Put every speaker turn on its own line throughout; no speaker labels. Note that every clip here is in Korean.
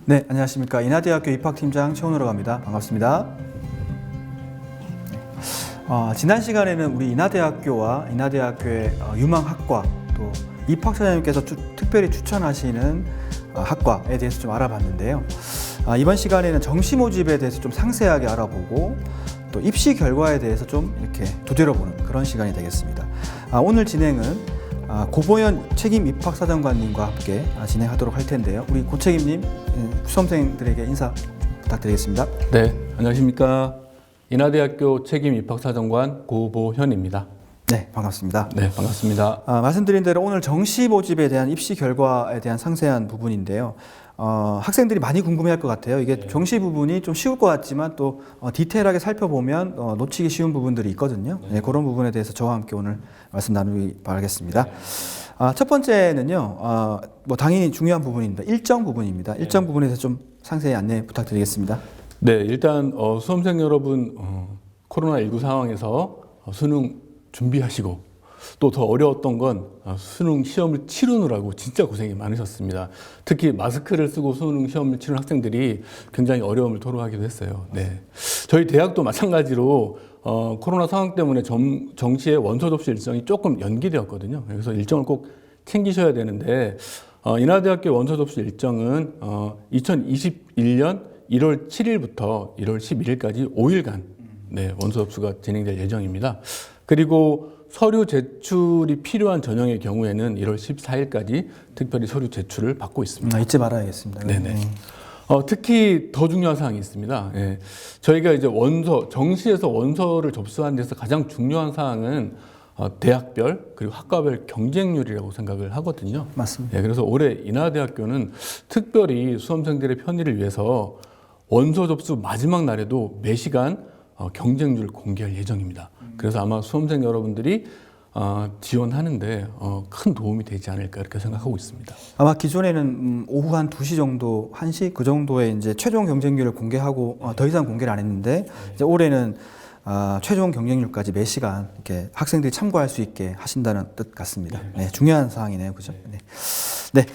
네, 안녕하십니까. 인하대학교 입학팀장 최원호라고 합니다. 반갑습니다. 지난 시간에는 우리 인하대학교와 인하대학교의 유망학과 또 입학사장님께서 특별히 추천하시는 학과에 대해서 좀 알아봤는데요. 이번 시간에는 정시 모집에 대해서 좀 상세하게 알아보고 또 입시 결과에 대해서 좀 이렇게 두드려보는 그런 시간이 되겠습니다. 오늘 진행은 고보현 책임 입학사정관님과 함께 진행하도록 할 텐데요. 우리 고 책임님, 수험생들에게 인사 부탁드리겠습니다.
네, 안녕하십니까. 인하대학교 책임 입학사정관 고보현입니다.
네, 반갑습니다.
네, 반갑습니다.
말씀드린 대로 오늘 정시 모집에 대한 입시 결과에 대한 상세한 부분인데요. 학생들이 많이 궁금해할 것 같아요. 이게 정시 부분이 좀 쉬울 것 같지만 또 디테일하게 살펴보면 놓치기 쉬운 부분들이 있거든요. 네, 그런 부분에 대해서 저와 함께 오늘 말씀 나누기 바라겠습니다. 첫 번째는요, 뭐 당연히 중요한 부분입니다. 일정 부분입니다. 일정 부분에 대해서 좀 상세히 안내 부탁드리겠습니다.
네, 일단 수험생 여러분 코로나19 상황에서 수능 준비하시고 또 더 어려웠던 건 수능 시험을 치르느라고 진짜 고생이 많으셨습니다. 특히 마스크를 쓰고 수능 시험을 치르는 학생들이 굉장히 어려움을 토로하기도 했어요. 네, 저희 대학도 마찬가지로 코로나 상황 때문에 정시의 원서 접수 일정이 조금 연기되었거든요. 그래서 일정을 꼭 챙기셔야 되는데 인하대학교 원서 접수 일정은 2021년 1월 7일부터 1월 11일까지 5일간 원서 접수가 진행될 예정입니다. 그리고 서류 제출이 필요한 전형의 경우에는 1월 14일까지 특별히 서류 제출을 받고 있습니다.
잊지 말아야겠습니다.
네네. 특히 더 중요한 사항이 있습니다. 예. 저희가 이제 정시에서 원서를 접수하는 데서 가장 중요한 사항은 대학별 그리고 학과별 경쟁률이라고 생각을 하거든요.
맞습니다.
예, 그래서 올해 인하대학교는 특별히 수험생들의 편의를 위해서 원서 접수 마지막 날에도 매시간 경쟁률을 공개할 예정입니다. 그래서 아마 수험생 여러분들이 지원하는데 큰 도움이 되지 않을까 이렇게 생각하고 있습니다.
아마 기존에는 오후 한 2시 정도, 1시 그 정도에 이제 최종 경쟁률을 공개하고 더 이상 공개를 안 했는데 이제 올해는 최종 경쟁률까지 매 시간 이렇게 학생들이 참고할 수 있게 하신다는 뜻 같습니다. 네, 중요한 사항이네요, 그죠? 네.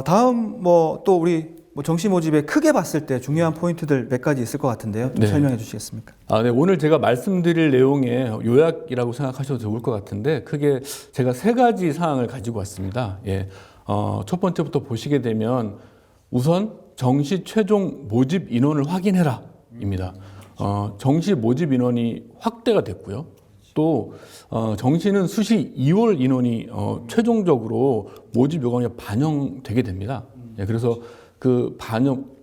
다음 또 우리 정시 모집에 크게 봤을 때 중요한 포인트들 몇 가지 있을 것 같은데요. 좀 설명해 주시겠습니까?
네, 오늘 제가 말씀드릴 내용의 요약이라고 생각하셔도 좋을 것 같은데 크게 제가 3가지 사항을 가지고 왔습니다. 예, 첫 번째부터 보시게 되면 우선 정시 최종 모집 인원을 확인해라 입니다. 정시 모집 인원이 확대가 됐고요. 또 정시는 수시 2월 인원이 최종적으로 모집 요강에 반영되게 됩니다. 예, 그래서 그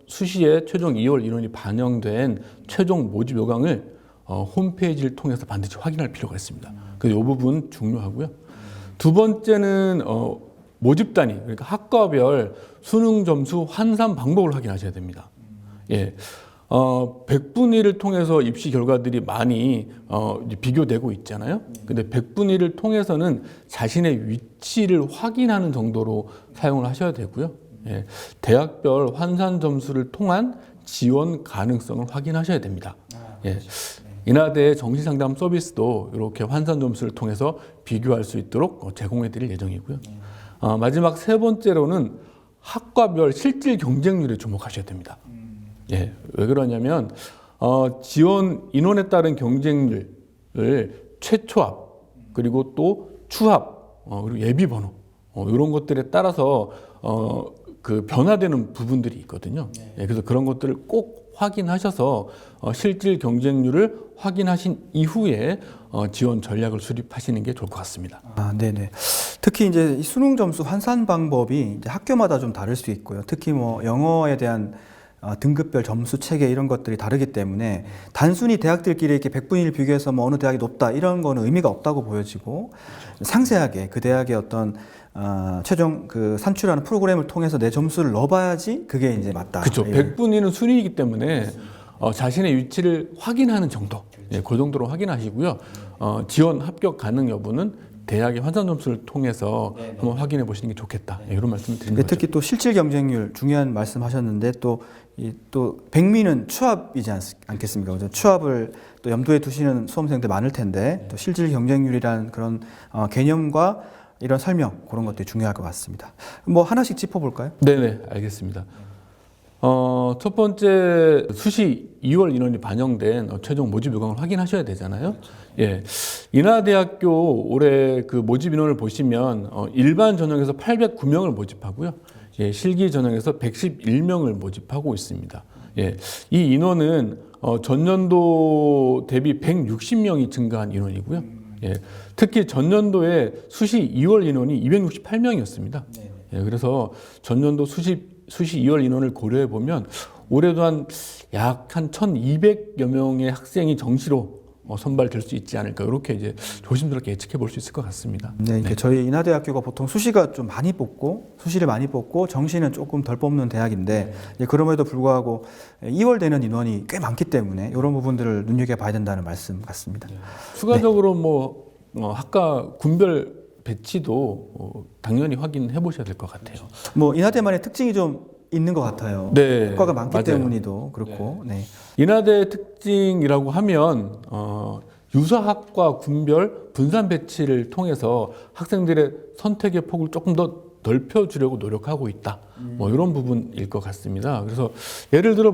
수시에 최종 2월 인원이 반영된 최종 모집 요강을 홈페이지를 통해서 반드시 확인할 필요가 있습니다. 그래서 이 부분 중요하고요. 두 번째는 모집 단위, 그러니까 학과별 수능 점수 환산 방법을 확인하셔야 됩니다. 예, 100분위 1을 통해서 입시 결과들이 많이 비교되고 있잖아요. 근데 100분위 1을 통해서는 자신의 위치를 확인하는 정도로 사용을 하셔야 되고요. 예, 대학별 환산 점수를 통한 지원 가능성을 확인하셔야 됩니다. 예, 인하대의 정시상담 서비스도 이렇게 환산 점수를 통해서 비교할 수 있도록 제공해 드릴 예정이고요. 마지막 3번째로는 학과별 실질 경쟁률에 주목하셔야 됩니다. 예, 왜 그러냐면 지원 인원에 따른 경쟁률을 최초합 그리고 또 추합 그리고 예비 번호 이런 것들에 따라서 그 변화되는 부분들이 있거든요. 예, 그래서 그런 것들을 꼭 확인하셔서 실질 경쟁률을 확인하신 이후에 지원 전략을 수립하시는 게 좋을 것 같습니다.
네네. 특히 이제 이 수능 점수 환산 방법이 이제 학교마다 좀 다를 수 있고요. 특히 영어에 대한 등급별 점수 체계 이런 것들이 다르기 때문에 단순히 대학들끼리 이렇게 100분위 1 비교해서 어느 대학이 높다 이런 거는 의미가 없다고 보여지고 상세하게 그 대학의 어떤 최종 그 산출하는 프로그램을 통해서 내 점수를 넣어봐야지 그게 이제 맞다.
그렇죠. 100분위는 순위이기 때문에 자신의 위치를 확인하는 정도, 예, 그 정도로 확인하시고요. 지원 합격 가능 여부는 대학의 환산 점수를 통해서 한번 확인해 보시는 게 좋겠다. 예, 이런 말씀을 드리는 거죠.
특히 또 실질 경쟁률 중요한 말씀하셨는데 또 백미는 추합이지 않겠습니까? 그죠? 추합을 또 염두에 두시는 수험생들 많을 텐데 또 실질 경쟁률이라는 그런 개념과 이런 설명 그런 것들이 중요할 것 같습니다. 하나씩 짚어볼까요?
네네, 알겠습니다. 첫 번째 수시 2월 인원이 반영된 최종 모집 요강을 확인하셔야 되잖아요. 예, 인하대학교 올해 그 모집 인원을 보시면 일반 전형에서 809명을 모집하고요. 예, 실기 전형에서 111명을 모집하고 있습니다. 예, 이 인원은 전년도 대비 160명이 증가한 인원이고요. 예, 특히 전년도에 수시 2월 인원이 268명이었습니다. 예, 그래서 전년도 수시 2월 인원을 고려해 보면 올해도 약 한 1,200여 명의 학생이 정시로 선발될 수 있지 않을까 이렇게 이제 조심스럽게 예측해 볼 수 있을 것 같습니다.
네, 이게 저희 인하대학교가 보통 수시가 좀 많이 뽑고 수시를 많이 뽑고 정시는 조금 덜 뽑는 대학인데 이제 그럼에도 불구하고 2월 되는 인원이 꽤 많기 때문에 이런 부분들을 눈여겨봐야 된다는 말씀 같습니다.
추가적으로 뭐 학과 군별 배치도 당연히 확인해 보셔야 될 것 같아요.
뭐 인하대만의 특징이 좀 있는 것 같아요.
네,
학과가 많기
맞아요.
때문이도 그렇고. 네.
인하대 특징이라고 하면 유사학과 군별 분산 배치를 통해서 학생들의 선택의 폭을 조금 더 넓혀주려고 노력하고 있다. 뭐 이런 부분일 것 같습니다. 그래서 예를 들어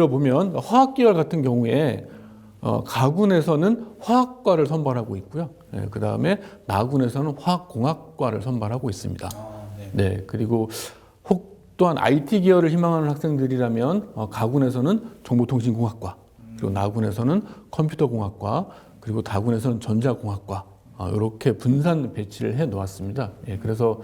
보면 화학 계열 같은 경우에 가군에서는 화학과를 선발하고 있고요. 네, 그 다음에 나군에서는 화학공학과를 선발하고 있습니다. 네, 그리고 또한 IT 계열을 희망하는 학생들이라면 가군에서는 정보통신공학과, 그리고 나군에서는 컴퓨터공학과, 그리고 다군에서는 전자공학과 이렇게 분산 배치를 해 놓았습니다. 예, 그래서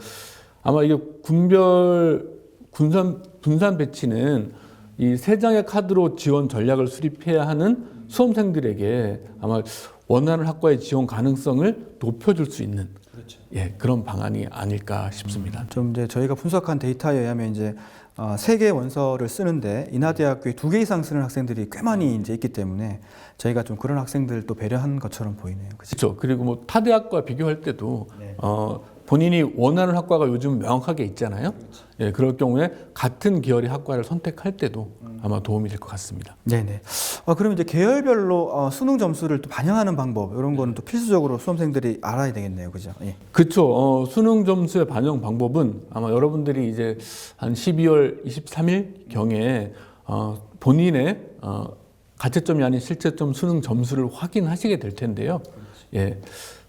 아마 이게 군별 분산 배치는 이 세 장의 카드로 지원 전략을 수립해야 하는 수험생들에게 아마 원하는 학과의 지원 가능성을 높여줄 수 있는 예, 그런 방안이 아닐까 싶습니다.
좀 이제 저희가 분석한 데이터에 의하면 이제 3개 원서를 쓰는데 인하대학교에 2개 이상 쓰는 학생들이 꽤 많이 이제 있기 때문에 저희가 좀 그런 학생들도 배려한 것처럼 보이네요.
그렇죠. 그리고 뭐 타 대학과 비교할 때도 본인이 원하는 학과가 요즘 명확하게 있잖아요. 예, 그럴 경우에 같은 계열의 학과를 선택할 때도 아마 도움이 될 것 같습니다.
네네. 그럼 이제 계열별로 수능 점수를 또 반영하는 방법 이런 거는 또 필수적으로 수험생들이 알아야 되겠네요, 그죠? 예.
그렇죠. 수능 점수의 반영 방법은 아마 여러분들이 이제 한 12월 23일 경에 본인의 가채점이 아닌 실제점 수능 점수를 확인하시게 될 텐데요. 예.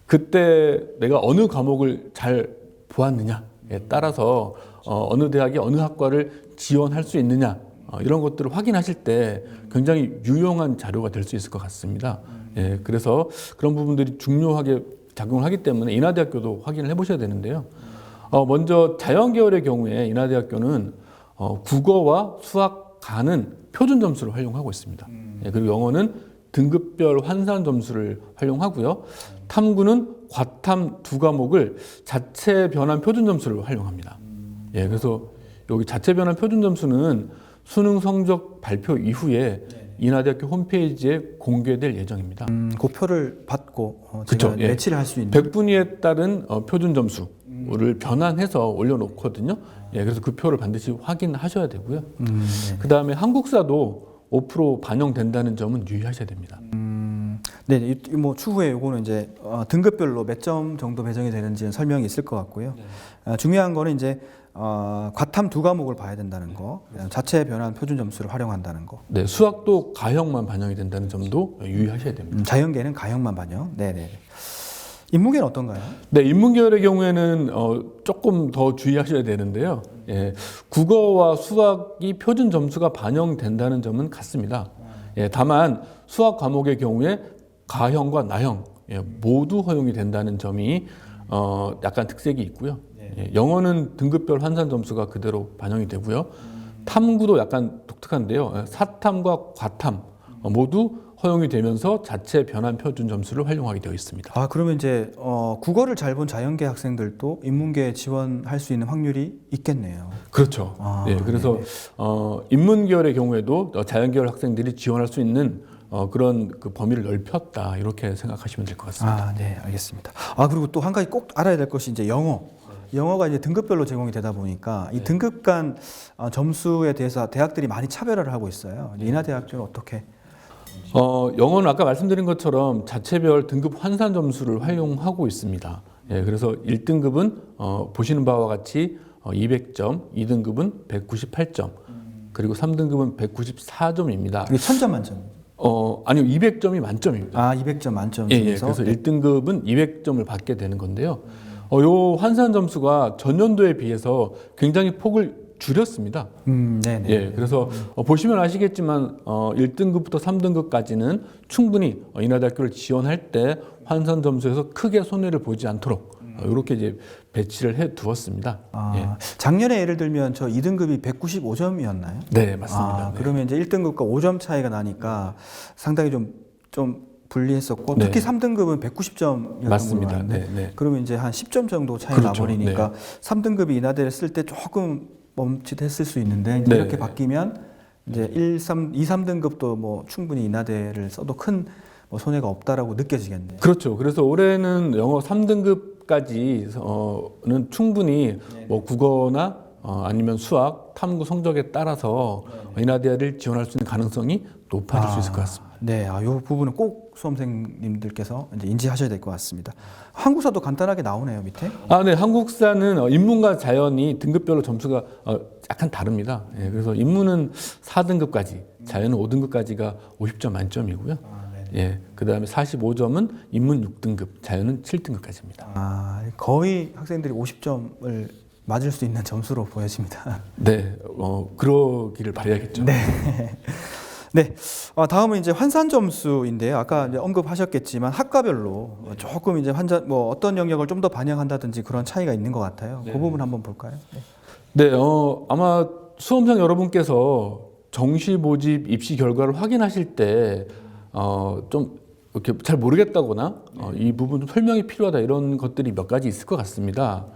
그때 내가 어느 과목을 잘 보았느냐에 따라서 어느 대학에 어느 학과를 지원할 수 있느냐 이런 것들을 확인하실 때 굉장히 유용한 자료가 될 수 있을 것 같습니다. 예, 그래서 그런 부분들이 중요하게 작용을 하기 때문에 인하대학교도 확인을 해보셔야 되는데요. 먼저 자연계열의 경우에 인하대학교는 국어와 수학, 가는 표준 점수를 활용하고 있습니다. 예, 그리고 영어는 등급별 환산 점수를 활용하고요. 탐구는 과탐 2과목을 자체 변환 표준 점수를 활용합니다. 예, 그래서 여기 자체 변환 표준 점수는 수능 성적 발표 이후에 인하대학교 홈페이지에 공개될 예정입니다.
그 표를 받고
그쵸,
제가
예.
매치를 할 수 있는.
100분위에 따른 표준 점수를 변환해서 올려놓거든요. 예, 그래서 그 표를 반드시 확인하셔야 되고요. 그 다음에 한국사도 5% 반영된다는 점은 유의하셔야 됩니다.
네, 뭐 추후에 요거는 이제 등급별로 몇 점 정도 배정이 되는지는 설명이 있을 것 같고요. 중요한 거는 이제 과탐 2과목을 봐야 된다는 거, 자체 변환 표준 점수를 활용한다는 거.
네, 수학도 가형만 반영이 된다는 점도 유의하셔야 됩니다.
자연계는 가형만 반영. 네네. 인문계는 어떤가요?
네, 인문계열의 경우에는 조금 더 주의하셔야 되는데요. 예, 국어와 수학이 표준 점수가 반영된다는 점은 같습니다. 예, 다만 수학 과목의 경우에 가형과 나형 모두 허용이 된다는 점이 약간 특색이 있고요. 예, 영어는 등급별 환산 점수가 그대로 반영이 되고요. 탐구도 약간 독특한데요. 사탐과 과탐 모두 허용이 되면서 자체 변환 표준 점수를 활용하게 되어 있습니다.
그러면 이제 국어를 잘 본 자연계 학생들도 인문계에 지원할 수 있는 확률이 있겠네요.
그렇죠. 예, 그래서 인문계열의 경우에도 자연계열 학생들이 지원할 수 있는 그런 그 범위를 넓혔다 이렇게 생각하시면 될 것 같습니다.
네, 알겠습니다. 그리고 또 한 가지 꼭 알아야 될 것이 이제 영어. 영어가 이제 등급별로 제공이 되다 보니까 이 등급 간 점수에 대해서 대학들이 많이 차별화를 하고 있어요. 인하대학교는 어떻게?
영어는 아까 말씀드린 것처럼 자체별 등급 환산 점수를 활용하고 있습니다. 예, 그래서 1등급은 보시는 바와 같이 200점, 2등급은 198점, 그리고 3등급은 194점입니다.
이게 1000점 만점.
아니요, 200점이 만점입니다.
아, 200점 만점
예,
중에서.
그래서 1등급은 200점을 받게 되는 건데요. 요 환산 점수가 전년도에 비해서 굉장히 폭을 줄였습니다.
네네.
예, 그래서 보시면 아시겠지만 1등급부터 3등급까지는 충분히 인하대학교를 지원할 때 환산 점수에서 크게 손해를 보지 않도록 이렇게 이제 배치를 해 두었습니다. 예.
작년에 예를 들면 저 2등급이 195점이었나요?
네, 맞습니다. 네.
그러면 이제 1등급과 5점 차이가 나니까 상당히 좀 불리했었고
네.
특히 3등급은 190점이었던 걸로
맞습니다.
아는데
네, 네.
그러면 이제 한 10점 정도 차이가
그렇죠.
나버리니까 3등급이 인하대를 쓸 때 조금 멈칫했을 수 있는데 이제
네.
이렇게 바뀌면 이제 2, 3등급도 뭐 충분히 인하대를 써도 큰 뭐 손해가 없다라고 느껴지겠네요.
그렇죠. 그래서 올해는 영어 3등급까지는 충분히 뭐 국어나 아니면 수학, 탐구 성적에 따라서 인하대를 지원할 수 있는 가능성이 높아질 수 있을 것 같습니다.
네, 이 부분은 꼭 수험생님들께서 이제 인지하셔야 될 것 같습니다. 한국사도 간단하게 나오네요, 밑에.
네. 한국사는 인문과 자연이 등급별로 점수가 약간 다릅니다. 예, 그래서 인문은 4등급까지, 자연은 5등급까지가 50점 만점이고요. 예, 그 다음에 45점은 인문 6등급, 자연은 7등급까지입니다.
거의 학생들이 50점을 맞을 수 있는 점수로 보여집니다.
네, 그러기를 바라야겠죠.
네. 네, 다음은 이제 환산 점수인데요. 아까 이제 언급하셨겠지만 학과별로 조금 이제 뭐 어떤 영역을 좀 더 반영한다든지 그런 차이가 있는 것 같아요. 그 부분 한번 볼까요?
네, 아마 수험생 여러분께서 정시 모집 입시 결과를 확인하실 때 좀 이렇게 잘 모르겠다거나 이 부분 좀 설명이 필요하다 이런 것들이 몇 가지 있을 것 같습니다.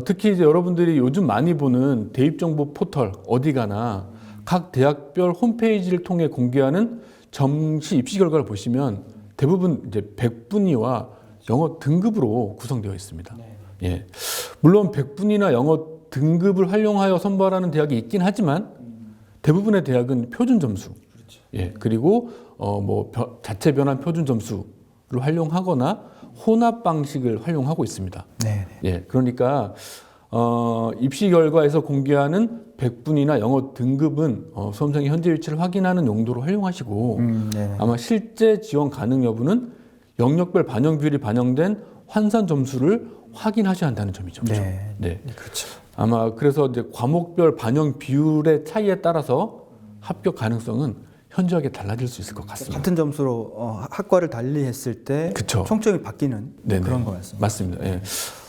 특히 이제 여러분들이 요즘 많이 보는 대입정보 포털 어디 가나 각 대학별 홈페이지를 통해 공개하는 정시 입시 결과를 보시면 대부분 이제 100분위와 영어 등급으로 구성되어 있습니다. 예. 물론 100분위나 영어 등급을 활용하여 선발하는 대학이 있긴 하지만 대부분의 대학은 표준 점수, 예. 그리고 자체 변환 표준 점수를 활용하거나 혼합 방식을 활용하고 있습니다.
네.
예. 그러니까 입시 결과에서 공개하는 100분위나 영어 등급은 수험생의 현재 위치를 확인하는 용도로 활용하시고 아마 실제 지원 가능 여부는 영역별 반영 비율이 반영된 환산 점수를 확인하셔야 한다는 점이죠. 그렇죠?
네. 그렇죠.
아마 그래서 이제 과목별 반영 비율의 차이에 따라서 합격 가능성은 현저하게 달라질 수 있을 것 같습니다.
같은 점수로 학과를 달리했을 때
그쵸.
총점이 바뀌는 그런 거 같습니다.
맞습니다. 예.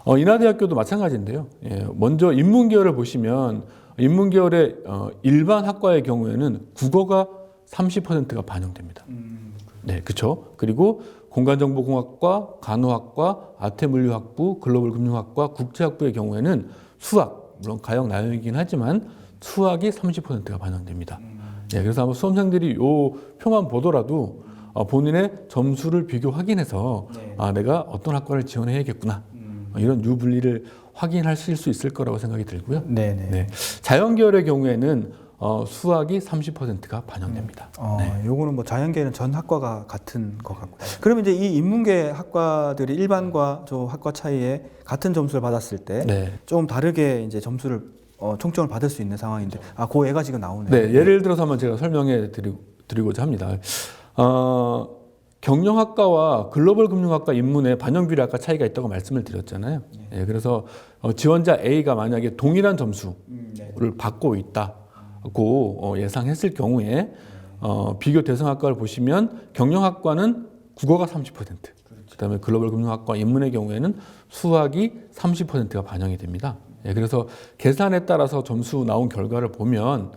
인하대학교도 마찬가지인데요. 예. 먼저 인문계열을 보시면 인문계열의 일반 학과의 경우에는 국어가 30%가 반영됩니다. 네, 그렇죠. 그리고 공간정보공학과, 간호학과, 아태물리학부, 글로벌금융학과, 국제학부의 경우에는 수학, 물론 가역 나형이긴 하지만 수학이 30%가 반영됩니다. 예, 그래서 아마 수험생들이 요 표만 보더라도 본인의 점수를 비교 확인해서 내가 어떤 학과를 지원해야겠구나 이런 유불리를 확인하실 수 있을 거라고 생각이 들고요. 네. 자연계열의 경우에는 수학이 30%가 반영됩니다.
요거는 뭐 자연계는 전 학과가 같은 것 같고. 그러면 이제 이 인문계 학과들이 일반과 저 학과 차이에 같은 점수를 받았을 때 좀 다르게 이제 점수를 총점을 받을 수 있는 상황인데, 그 애가 지금 나오네요.
네, 예를 들어서 한번 제가 설명해 드리고자 합니다. 경영학과와 글로벌금융학과 인문의 반영비율이 아까 차이가 있다고 말씀을 드렸잖아요. 예, 그래서 지원자 A가 만약에 동일한 점수를 받고 있다고 예상했을 경우에 비교 대상학과를 보시면 경영학과는 국어가 30%, 그다음에 글로벌금융학과 인문의 경우에는 수학이 30%가 반영이 됩니다. 예, 그래서 계산에 따라서 점수 나온 결과를 보면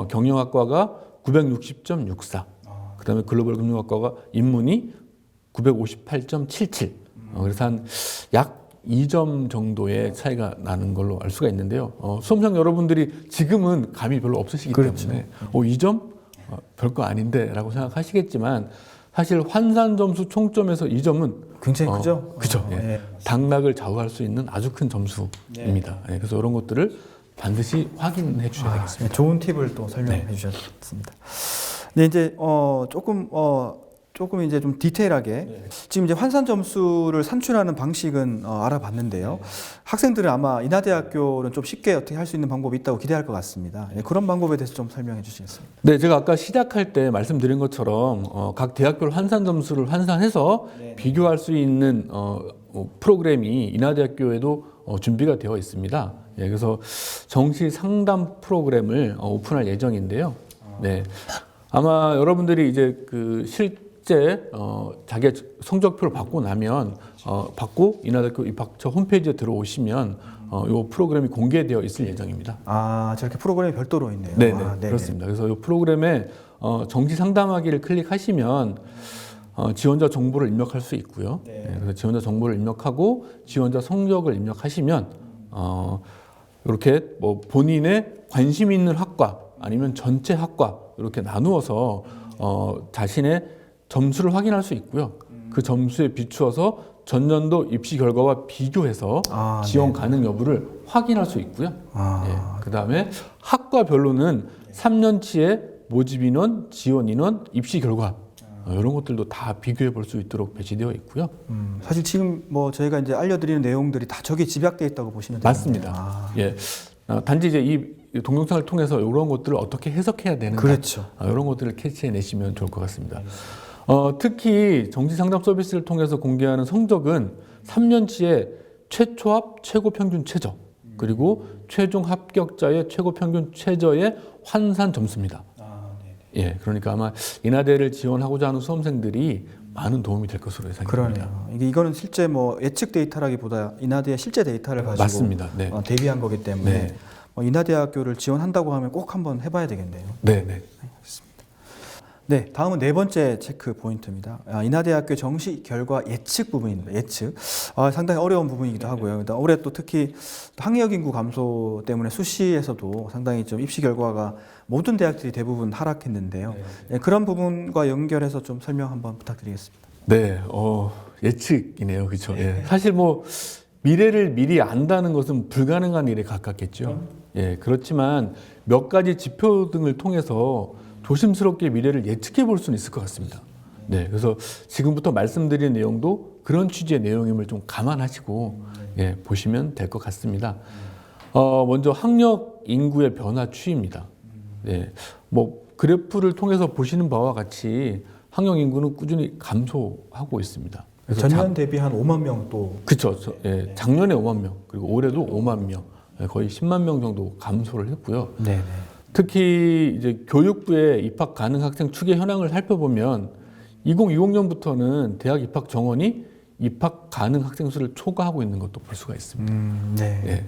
경영학과가 960.64, 그다음에 글로벌금융학과가 인문이 958.77. 그래서 한 약 2점 정도의 차이가 나는 걸로 알 수가 있는데요. 수험생 여러분들이 지금은 감이 별로 없으시기 때문에 2점? 별거 아닌데라고 생각하시겠지만 사실 환산 점수 총점에서 2점은
굉장히 크죠?
그죠. 예. 당락을 좌우할 수 있는 아주 큰 점수입니다. 예. 그래서 이런 것들을 반드시 확인해 주셔야 되겠습니다.
좋은 팁을 또 설명해 주셨습니다. 네, 이제 조금 조금 이제 좀 디테일하게 지금 이제 환산 점수를 산출하는 방식은 알아봤는데요. 학생들은 아마 인하대학교는 좀 쉽게 어떻게 할 수 있는 방법이 있다고 기대할 것 같습니다. 그런 방법에 대해서 좀 설명해 주시겠습니까?
네, 제가 아까 시작할 때 말씀드린 것처럼 각 대학교를 환산 점수를 환산해서 비교할 수 있는 프로그램이 인하대학교에도 준비가 되어 있습니다. 예, 그래서 정시 상담 프로그램을 오픈할 예정인데요. 네, 아마 여러분들이 이제 그 실제 자기 성적표를 받고 나면 받고 인하대학교 입학처 홈페이지에 들어오시면 이 프로그램이 공개되어 있을 예정입니다.
아, 저렇게 프로그램이 별도로 있네요.
네네,
아, 네네.
그렇습니다. 그래서 이 프로그램에 정시 상담하기를 클릭하시면 지원자 정보를 입력할 수 있고요. 네, 그래서 지원자 정보를 입력하고 지원자 성적을 입력하시면 이렇게 뭐 본인의 관심 있는 학과 아니면 전체 학과 이렇게 나누어서 자신의 점수를 확인할 수 있고요. 그 점수에 비추어서 전년도 입시 결과와 비교해서 지원 가능 여부를 확인할 수 있고요. 예, 그다음에 학과별로는 3년치의 모집 인원, 지원 인원, 입시 결과 이런 것들도 다 비교해 볼 수 있도록 배치되어 있고요.
사실 지금 뭐 저희가 이제 알려드리는 내용들이 다 저기에 집약되어 있다고 보시면 되겠네요.
맞습니다. 예, 단지 이제 이 동영상을 통해서 이런 것들을 어떻게 해석해야 되는가,
그렇죠.
이런 것들을 캐치해 내시면 좋을 것 같습니다. 특히 정시 상담 서비스를 통해서 공개하는 성적은 3년치의 최초 합, 최고 평균 최저, 그리고 최종 합격자의 최고 평균 최저의 환산 점수입니다. 예, 그러니까 아마 인하대를 지원하고자 하는 수험생들이 많은 도움이 될 것으로 예상이 됩니다.
그러네요. 이거는 실제 뭐 예측 데이터라기보다 인하대의 실제 데이터를 가지고
맞습니다. 네.
대비한 거기 때문에
네.
인하대학교를 지원한다고 하면 꼭 한번 해봐야 되겠네요.
네, 네.
네, 다음은 네 번째 체크 포인트입니다. 인하대학교 정시 결과 예측 부분입니다. 예측. 상당히 어려운 부분이기도 하고요. 올해 또 특히 학력 인구 감소 때문에 수시에서도 상당히 좀 입시 결과가 모든 대학들이 대부분 하락했는데요. 네, 그런 부분과 연결해서 좀 설명 한번 부탁드리겠습니다.
네, 예측이네요. 그렇죠. 예. 사실 뭐 미래를 미리 안다는 것은 불가능한 일에 가깝겠죠. 예, 그렇지만 몇 가지 지표 등을 통해서 조심스럽게 미래를 예측해 볼 수는 있을 것 같습니다. 네, 그래서 지금부터 말씀드린 내용도 그런 취지의 내용임을 좀 감안하시고 예, 보시면 될 것 같습니다. 먼저 학력 인구의 변화 추이입니다. 네, 뭐 그래프를 통해서 보시는 바와 같이 학력 인구는 꾸준히 감소하고 있습니다. 그래서
전년 대비 한 5만 명 또.
그렇죠. 예, 작년에 5만 명, 그리고 올해도 5만 명, 거의 10만 명 정도 감소를 했고요.
네.
특히 이제 교육부의 입학 가능 학생 추계 현황을 살펴보면 2020년부터는 대학 입학 정원이 입학 가능 학생 수를 초과하고 있는 것도 볼 수가 있습니다.
네.
예.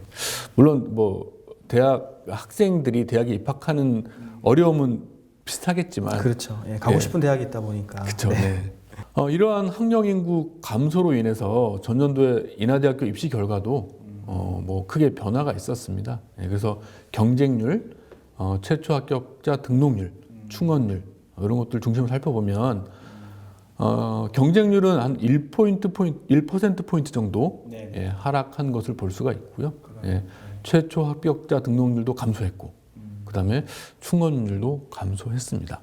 물론 뭐 대학 학생들이 대학에 입학하는 어려움은 비슷하겠지만
그렇죠. 예, 가고 싶은 대학이 있다 보니까.
그렇죠. 네. 이러한 학령 인구 감소로 인해서 전년도에 인하대학교 입시 결과도 뭐 크게 변화가 있었습니다. 예, 그래서 경쟁률, 최초 합격자 등록률, 충원율 이런 것들 중심으로 살펴보면 경쟁률은 한 1%포인트 정도 예, 하락한 것을 볼 수가 있고요. 예, 최초 합격자 등록률도 감소했고 그다음에 충원율도 감소했습니다.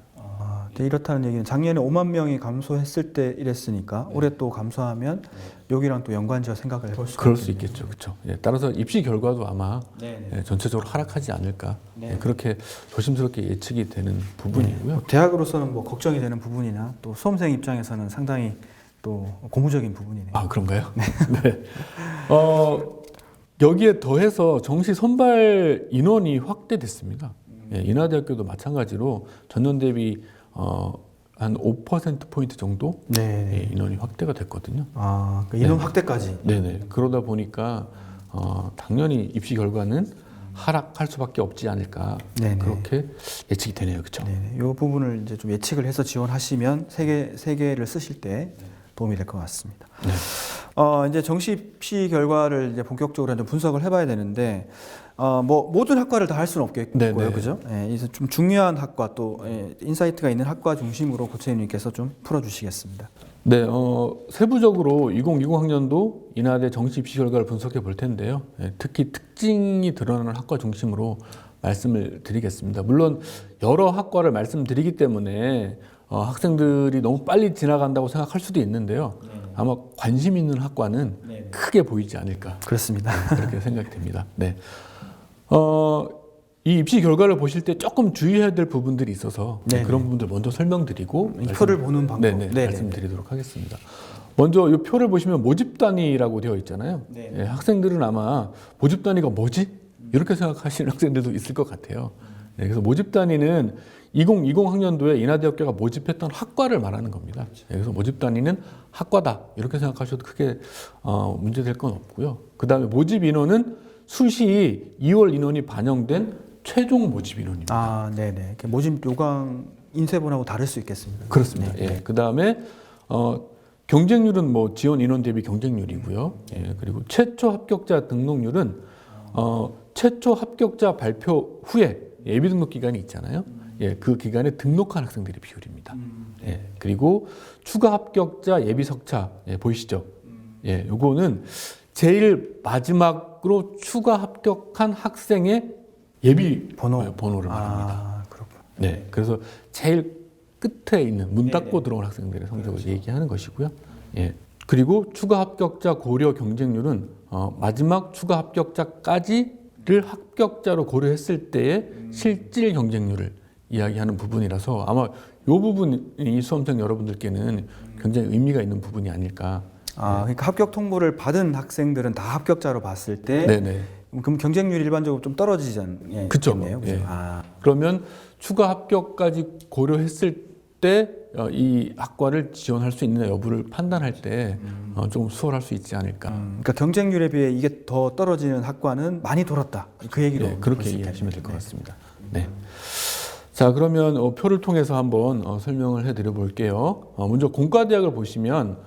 네, 이렇다는 얘기는 작년에 5만 명이 감소했을 때 이랬으니까 올해 또 감소하면 여기랑 또 연관지어 생각을 해볼 수
그럴 수 있겠죠, 그렇죠. 예, 따라서 입시 결과도 아마 예, 전체적으로 하락하지 않을까 예, 그렇게 조심스럽게 예측이 되는 부분이고요.
대학으로서는 뭐 걱정이 되는 부분이나 또 수험생 입장에서는 상당히 또 고무적인 부분이네요.
아 그런가요? 네. 여기에 더해서 정시 선발 인원이 확대됐습니다. 예, 인하대학교도 마찬가지로 전년 대비 한 5%포인트 정도 예, 인원이 확대가 됐거든요.
그 인원 확대까지.
네네. 그러다 보니까 당연히 입시 결과는 하락할 수밖에 없지 않을까 그렇게 예측이 되네요, 그렇죠?
이 부분을 이제 좀 예측을 해서 지원하시면 세 개를 쓰실 때 도움이 될 것 같습니다.
네.
이제 정시 입시 결과를 이제 본격적으로 좀 분석을 해봐야 되는데, 뭐 모든 학과를 다 할 수는 없겠고요, 그죠? 그래서 좀 중요한 학과 또 인사이트가 있는 학과 중심으로 고채님께서 좀 풀어주시겠습니다.
네, 세부적으로 2020 학년도 인하대 정시 입시 결과를 분석해 볼 텐데요. 예, 특히 특징이 드러나는 학과 중심으로 말씀을 드리겠습니다. 물론 여러 학과를 말씀드리기 때문에 학생들이 너무 빨리 지나간다고 생각할 수도 있는데요. 아마 관심 있는 학과는 크게 보이지 않을까.
그렇습니다.
그렇게 생각이 됩니다. 네. 이 입시 결과를 보실 때 조금 주의해야 될 부분들이 있어서 그런 부분들 먼저 설명드리고
이 표를 보는 방법.
말씀드리도록 하겠습니다. 먼저 이 표를 보시면 모집 단위라고 되어 있잖아요. 예, 학생들은 아마 모집 단위가 뭐지? 이렇게 생각하시는 학생들도 있을 것 같아요. 예, 그래서 모집 단위는 2020 학년도에 인하대학교가 모집했던 학과를 말하는 겁니다. 예, 그래서 모집 단위는 학과다 이렇게 생각하셔도 크게 문제될 건 없고요. 그 다음에 모집 인원은 수시 2월 인원이 반영된 최종 모집 인원입니다.
아, 네네. 모집 요강 인쇄본하고 다를 수 있겠습니다.
그렇습니다. 예, 그 다음에 경쟁률은 뭐 지원 인원 대비 경쟁률이고요. 예, 그리고 최초 합격자 등록률은 최초 합격자 발표 후에 예비 등록 기간이 있잖아요. 예, 그 기간에 등록한 학생들의 비율입니다. 예, 그리고 추가 합격자 예비 석차 보이시죠? 예, 요거는 제일 마지막으로 추가 합격한 학생의 예비 번호를 말합니다.
그렇군.
네, 그래서 제일 끝에 있는 문 닫고 들어온 학생들의 성적을 얘기하는 것이고요. 예. 그리고 추가 합격자 고려 경쟁률은 마지막 추가 합격자까지를 합격자로 고려했을 때의 실질 경쟁률을 이야기하는 부분이라서 아마 이 부분이 수험생 여러분들께는 굉장히 의미가 있는 부분이 아닐까.
그러니까 합격 통보를 받은 학생들은 다 합격자로 봤을 때
네네.
그럼 경쟁률이 일반적으로 좀 떨어지지 않겠네요.
그쵸. 예. 그러면 추가 합격까지 고려했을 때 이 학과를 지원할 수 있느냐 여부를 판단할 때 조금 수월할 수 있지 않을까.
그러니까 경쟁률에 비해 이게 더 떨어지는 학과는 많이 돌았다. 그 얘기로
네, 그렇게 이해하시면 될 것 같습니다. 네. 자, 그러면 표를 통해서 한번 설명을 해드려 볼게요. 먼저 공과대학을 보시면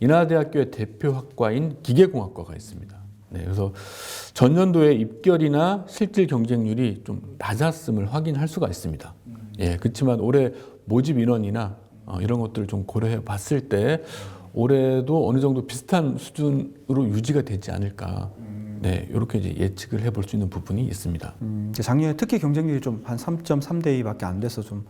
인하대학교의 대표 학과인 기계공학과가 있습니다. 네, 그래서 전년도에 입결이나 실질 경쟁률이 좀 낮았음을 확인할 수가 있습니다. 예, 그렇지만 올해 모집 인원이나 이런 것들을 좀 고려해 봤을 때 올해도 어느 정도 비슷한 수준으로 유지가 되지 않을까. 네, 이렇게 이제 예측을 해볼 수 있는 부분이 있습니다.
작년에 특히 경쟁률이 좀 한 3.3대 2밖에 안 돼서 좀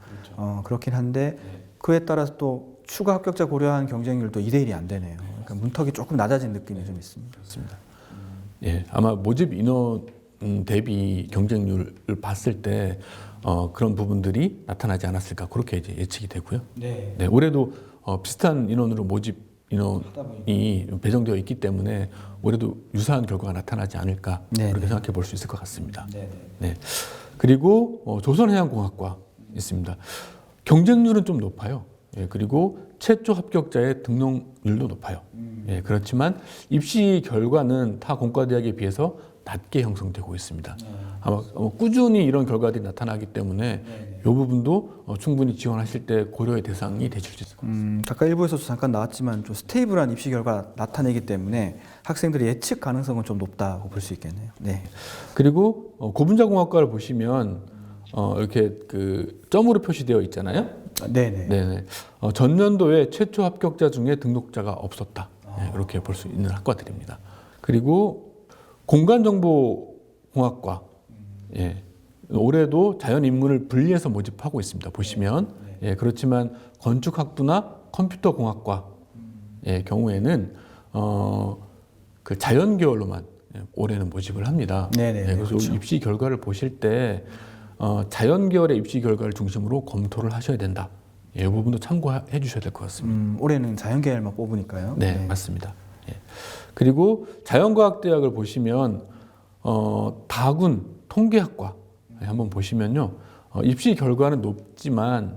그렇긴 한데 그에 따라서 또 추가 합격자 고려한 경쟁률도 2대 1이 안 되네요. 그러니까 문턱이 조금 낮아진 느낌이 좀 있습니다.
그렇습니다. 예, 아마 모집 인원 대비 경쟁률을 봤을 때 그런 부분들이 나타나지 않았을까 그렇게 이제 예측이 되고요. 네, 올해도 비슷한 인원으로 모집 인원이 배정되어 있기 때문에 올해도 유사한 결과가 나타나지 않을까 그렇게 생각해 볼 수 있을 것 같습니다. 네. 그리고 조선해양공학과 있습니다. 경쟁률은 좀 높아요. 예, 그리고 최초 합격자의 등록률도 높아요. 예, 그렇지만 입시 결과는 타 공과대학에 비해서 낮게 형성되고 있습니다. 아마 꾸준히 이런 결과들이 나타나기 때문에 이 부분도 충분히 지원하실 때 고려의 대상이 되실 수 있을 것 같습니다.
아까 일부에서도 잠깐 나왔지만 좀 스테이블한 입시 결과 나타내기 때문에 학생들의 예측 가능성은 좀 높다고 볼 수 있겠네요. 네.
그리고 고분자공학과를 보시면 이렇게 그 점으로 표시되어 있잖아요. 네네. 전년도에 최초 합격자 중에 등록자가 없었다. 네, 이렇게 볼 수 있는 학과들입니다. 그리고 공간정보공학과, 예, 올해도 자연인문을 분리해서 모집하고 있습니다. 보시면, 예, 그렇지만 건축학부나 컴퓨터공학과의 경우에는 그 자연 계열로만 올해는 모집을 합니다. 예, 그래서 그렇죠. 입시 결과를 보실 때 자연 계열의 입시 결과를 중심으로 검토를 하셔야 된다. 예, 이 부분도 참고해 주셔야 될 것 같습니다.
올해는 자연 계열만 뽑으니까요.
네, 맞습니다. 예. 그리고 자연과학대학을 보시면 다군 통계학과 한번 보시면요, 입시 결과는 높지만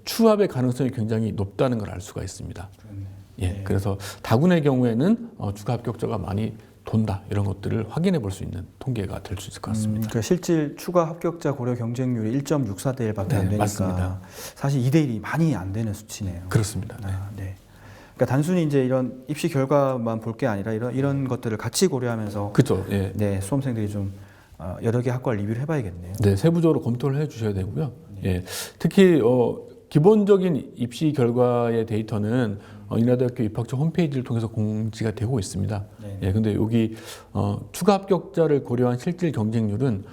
추합의 가능성이 굉장히 높다는 걸 알 수가 있습니다. 예, 그래서 다군의 경우에는 추가 합격자가 많이 돈다 이런 것들을 확인해 볼 수 있는 통계가 될 수 있을 것 같습니다.
그러니까 실질 추가 합격자 고려 경쟁률이 1.64대 1밖에 안 되니까
맞습니다.
사실 2대 1이 많이 안 되는 수치네요.
그렇습니다.
네. 그러니까 단순히 이제 이런 입시 결과만 볼 게 아니라 이런 것들을 같이 고려하면서
그렇죠. 예.
네, 수험생들이 좀 여러 개 학과를 리뷰를 해봐야겠네요.
네, 세부적으로 검토를 해 주셔야 되고요. 예. 특히 기본적인 입시 결과의 데이터는 인하대학교 입학처 홈페이지를 통해서 공지가 되고 있습니다. 예, 근데 여기 추가 합격자를 고려한 실질 경쟁률은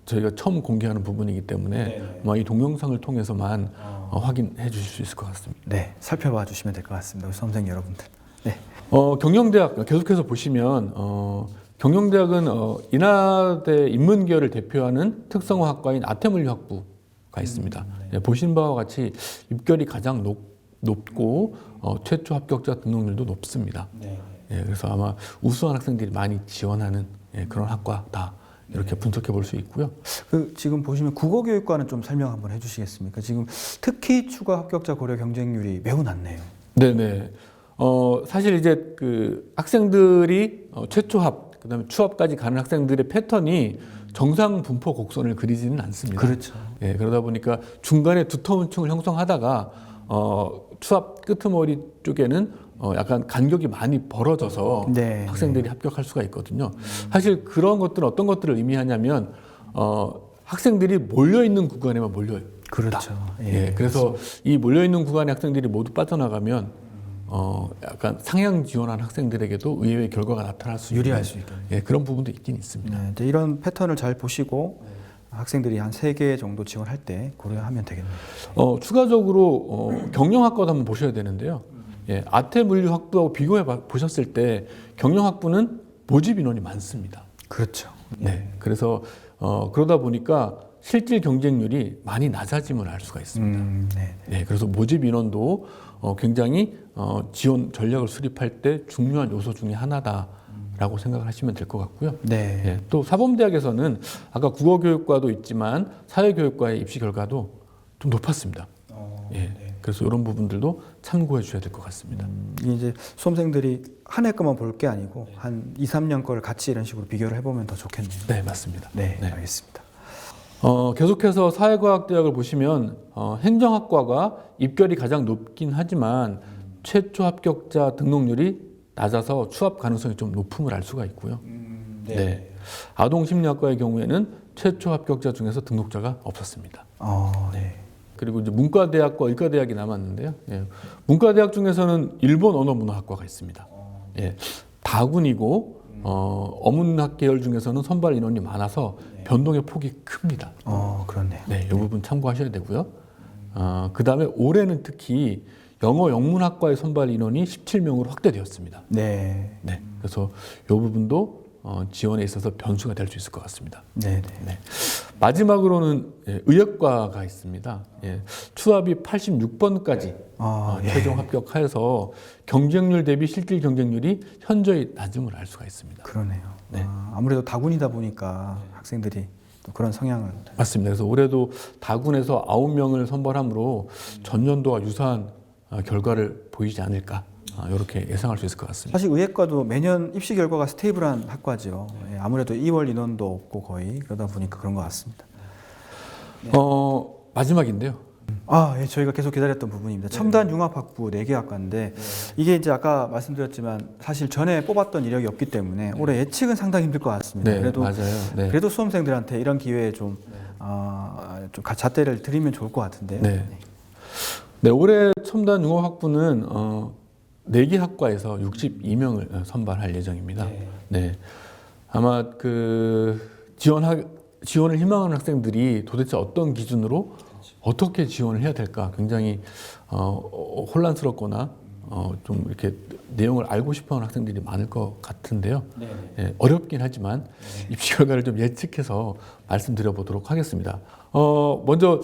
저희가 처음 공개하는 부분이기 때문에 아마 이 동영상을 통해서만 확인해 주실 수 있을 것 같습니다.
네, 살펴봐 주시면 될 것 같습니다. 우리 수험생 여러분들. 네.
경영대학 계속해서 보시면 경영대학은 인하대 인문계열을 대표하는 특성화학과인 아태물리학부가 있습니다. 네, 보신 바와 같이 입결이 가장 높고 최초 합격자 등록률도 높습니다. 예, 그래서 아마 우수한 학생들이 많이 지원하는 그런 학과다. 이렇게 분석해 볼 수 있고요.
지금 보시면 국어교육과는 좀 설명 한번 해주시겠습니까? 지금 특히 추가 합격자 고려 경쟁률이 매우 낮네요.
네네. 사실 이제 그 학생들이 최초 합, 그다음에 추합까지 가는 학생들의 패턴이 정상 분포 곡선을 그리지는 않습니다.
그렇죠.
예, 그러다 보니까 중간에 두터운 층을 형성하다가 추합 끄트머리 쪽에는 약간 간격이 많이 벌어져서 학생들이 합격할 수가 있거든요. 사실 그런 것들은 어떤 것들을 의미하냐면 학생들이 몰려 있는 구간에만 몰려요.
그렇죠.
예, 그래서 이 몰려 있는 구간의 학생들이 모두 빠져나가면 약간 상향 지원한 학생들에게도 의외의 결과가 나타날 수
유리할
있는,
수 있겠네요.
예, 그런 부분도 있긴 있습니다.
네, 이제 이런 패턴을 잘 보시고 학생들이 한 3개 정도 지원할 때 고려하면 되겠네요.
추가적으로 경영학과도 한번 보셔야 되는데요. 예, 아태물리학부하고 비교해 보셨을 때 경영학부는 모집 인원이 많습니다.
그렇죠.
네, 그래서 그러다 보니까 실질 경쟁률이 많이 낮아짐을 알 수가 있습니다. 네, 그래서 모집 인원도 굉장히 지원 전략을 수립할 때 중요한 요소 중에 하나다라고 생각을 하시면 될 것 같고요.
네.
예, 또 사범대학에서는 아까 국어교육과도 있지만 사회교육과의 입시 결과도 좀 높았습니다. 예, 그래서 이런 부분들도 참고해 주셔야 될 것 같습니다.
이게 이제 수험생들이 한 해 거만 볼 게 아니고 한 2, 3년 거를 같이 이런 식으로 비교를 해보면 더 좋겠네요.
네, 맞습니다.
네,
네.
알겠습니다.
계속해서 사회과학대학을 보시면 행정학과가 입결이 가장 높긴 하지만 최초 합격자 등록률이 낮아서 추합 가능성이 좀 높음을 알 수가 있고요. 네. 아동심리학과의 경우에는 최초 합격자 중에서 등록자가 없었습니다.
네.
그리고 이제 문과대학과 의과대학이 남았는데요. 예. 문과대학 중에서는 일본 언어문화학과가 있습니다. 예. 다군이고 어문학 계열 중에서는 선발 인원이 많아서 변동의 폭이 큽니다.
그렇네요.
네, 이 부분 참고하셔야 되고요. 그 다음에 올해는 특히 영어 영문학과의 선발 인원이 17명으로 확대되었습니다.
네.
네, 그래서 이 부분도 지원에 있어서 변수가 될 수 있을 것 같습니다.
네.
네. 마지막으로는 의학과가 있습니다. 예, 추합이 86번까지 최종 합격하여서 경쟁률 대비 실질 경쟁률이 현저히 낮음을 알 수가 있습니다.
그러네요.
네.
아무래도 다군이다 보니까 학생들이 또 그런 성향을.
맞습니다. 그래서 올해도 다군에서 9명을 선발함으로 전년도와 유사한 결과를 보이지 않을까 이렇게 예상할 수 있을 것 같습니다.
사실 의학과도 매년 입시 결과가 스테이블한 학과죠. 예, 아무래도 2월 인원도 없고 거의 그러다 보니까 그런 것 같습니다.
마지막인데요.
예, 저희가 계속 기다렸던 부분입니다. 첨단 융합학부 4개 학과인데 이게 이제 아까 말씀드렸지만 사실 전에 뽑았던 이력이 없기 때문에 올해 예측은 상당히 힘들 것 같습니다.
네,
그래도
맞아요. 네.
그래도 수험생들한테 이런 기회에 좀 잣대를 드리면 좋을 것 같은데요.
네, 올해 첨단 융합학부는 4개 학과에서 62명을 선발할 예정입니다. 네. 아마 그 지원을 희망하는 학생들이 도대체 어떤 기준으로 어떻게 지원을 해야 될까 굉장히 혼란스럽거나 좀 이렇게 내용을 알고 싶어하는 학생들이 많을 것 같은데요. 네, 어렵긴 하지만 입시 결과를 좀 예측해서 말씀드려 보도록 하겠습니다. 먼저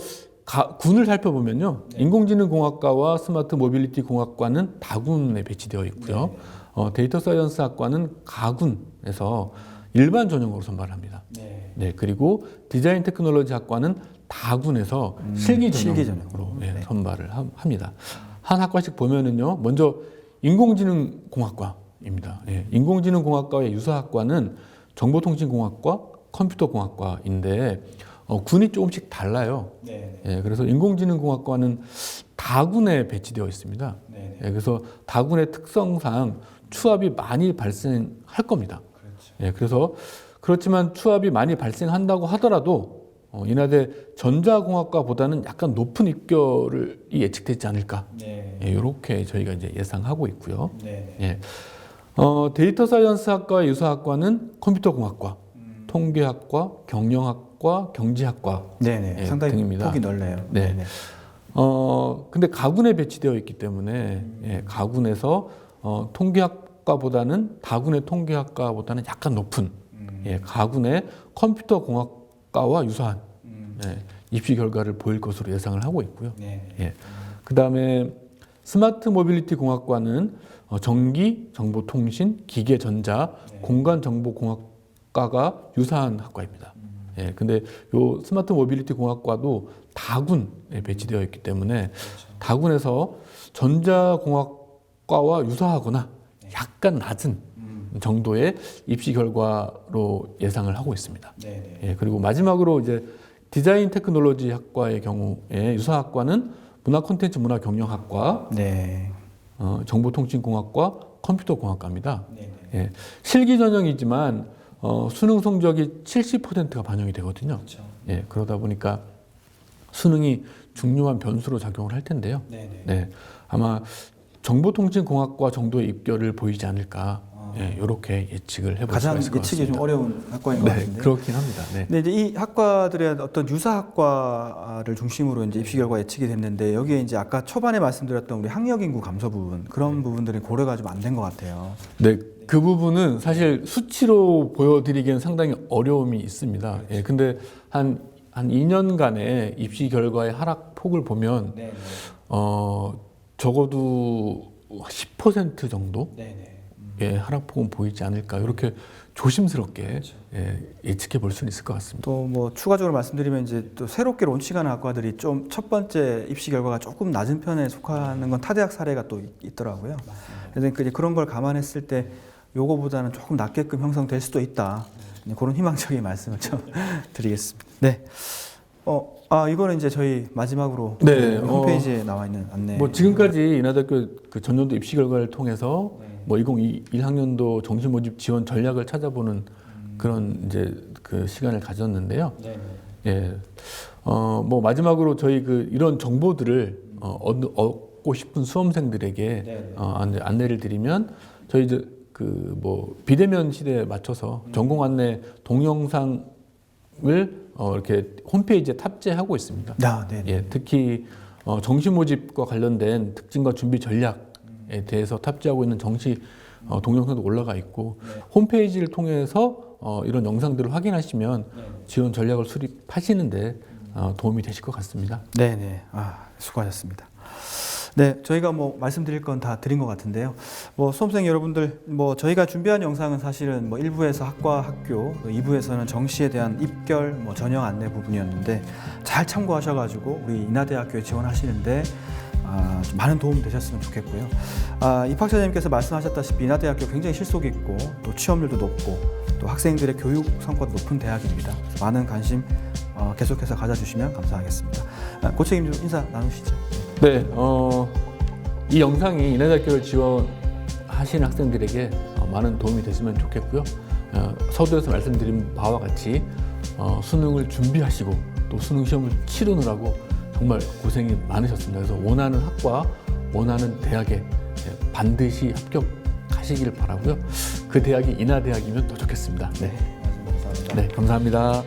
군을 살펴보면요. 인공지능공학과와 스마트 모빌리티 공학과는 다군에 배치되어 있고요. 데이터 사이언스 학과는 가군에서 일반 전형으로 선발합니다. 네, 그리고 디자인 테크놀로지 학과는 다군에서 실기 전형으로 선발을 합니다. 한 학과씩 보면은요. 먼저 인공지능공학과입니다. 인공지능공학과의 유사학과는 정보통신공학과, 컴퓨터공학과인데 군이 조금씩 달라요. 그래서 인공지능공학과는 다군에 배치되어 있습니다. 그래서 다군의 특성상 추합이 많이 발생할 겁니다. 그래서 그렇지만 추합이 많이 발생한다고 하더라도 인하대 전자공학과보다는 약간 높은 입결이 예측되지 않을까. 이렇게 저희가 이제 예상하고 있고요. 데이터 사이언스 학과의 유사학과는 컴퓨터공학과, 통계학과, 경영학과, 공학과, 경제학과
네네.
예,
상당히
등입니다.
폭이 넓네요.
네.
네네.
근데 가군에 배치되어 있기 때문에 예, 가군에서 통계학과보다는 다군의 통계학과보다는 약간 높은 예, 가군의 컴퓨터 공학과와 유사한 예, 입시 결과를 보일 것으로 예상을 하고 있고요.
네.
예. 그다음에 스마트 모빌리티 공학과는 전기, 정보통신, 기계전자, 공간정보공학과가 유사한 학과입니다. 예, 근데 요 스마트 모빌리티 공학과도 다군에 배치되어 있기 때문에 다군에서 전자공학과와 유사하거나 약간 낮은 정도의 입시 결과로 예상을 하고 있습니다.
네네.
예, 그리고 마지막으로 이제 디자인 테크놀로지 학과의 경우에 유사학과는 문화 콘텐츠 문화 경영학과,
네.
정보통신공학과, 컴퓨터공학과입니다.
네네.
예, 실기 전형이지만 수능 성적이 70%가 반영이 되거든요.
그렇죠.
예, 그러다 보니까 수능이 중요한 변수로 작용을 할 텐데요.
네네.
네, 아마 정보통신공학과 정도의 입결을 보이지 않을까. 예, 이렇게 예측을 해볼 수가
가장
있을 것
예측이
같습니다.
좀 어려운 학과인 것
네,
같은데.
그렇긴 합니다. 네.
네, 이제 이 학과들의 어떤 유사 학과를 중심으로 이제 입시 결과 예측이 됐는데 여기에 이제 아까 초반에 말씀드렸던 우리 학력 인구 감소 부분 그런 부분들이 고려가 좀 안 된 것 같아요.
네, 그 부분은 사실 수치로 보여드리기엔 상당히 어려움이 있습니다. 예, 근데 한 2년간의 입시 결과의 하락폭을 보면,
네,
적어도 10% 정도?
네.
예, 하락폭은 보이지 않을까. 이렇게 조심스럽게 예측해 볼 수는 있을 것 같습니다.
또 뭐 추가적으로 말씀드리면 이제 또 새롭게 론칭하는 학과들이 좀 첫 번째 입시 결과가 조금 낮은 편에 속하는 건 타대학 사례가 또 있더라고요. 그래서 이제 그런 걸 감안했을 때 요거보다는 조금 낮게끔 형성될 수도 있다. 그런 희망적인 말씀을 좀 드리겠습니다. 네. 이거는 이제 저희 마지막으로
네,
홈페이지에 나와 있는 안내.
뭐 지금까지 인하대학교 그 전년도 입시 결과를 통해서 뭐 2021학년도 정시 모집 지원 전략을 찾아보는 그런 이제 그 시간을 가졌는데요. 예, 뭐 마지막으로 저희 그 이런 정보들을 얻고 싶은 수험생들에게 안내를 드리면 저희 이제 그 뭐 비대면 시대에 맞춰서 전공 안내 동영상을 이렇게 홈페이지에 탑재하고 있습니다.
네.
예, 특히 정시 모집과 관련된 특징과 준비 전략에 대해서 탑재하고 있는 정시 동영상도 올라가 있고 홈페이지를 통해서 이런 영상들을 확인하시면 지원 전략을 수립하시는데 도움이 되실 것 같습니다.
네네. 수고하셨습니다. 네, 저희가 뭐 말씀드릴 건 다 드린 것 같은데요. 뭐 수험생 여러분들, 뭐 저희가 준비한 영상은 사실은 뭐 1부에서 학과, 학교, 2부에서는 정시에 대한 입결, 뭐 전형 안내 부분이었는데 잘 참고하셔가지고 우리 인하대학교에 지원하시는데 좀 많은 도움 되셨으면 좋겠고요. 입학처장님께서 말씀하셨다시피 인하대학교 굉장히 실속 있고 또 취업률도 높고 또 학생들의 교육 성과도 높은 대학입니다. 많은 관심 계속해서 가져주시면 감사하겠습니다. 고책님 좀 인사 나누시죠.
네, 이 영상이 인하대학교를 지원하시는 학생들에게 많은 도움이 됐으면 좋겠고요. 서두에서 말씀드린 바와 같이 수능을 준비하시고 또 수능 시험을 치르느라고 정말 고생이 많으셨습니다. 그래서 원하는 학과, 원하는 대학에 반드시 합격하시길 바라고요. 그 대학이 인하대학이면 더 좋겠습니다. 네,
감사합니다.
네, 감사합니다.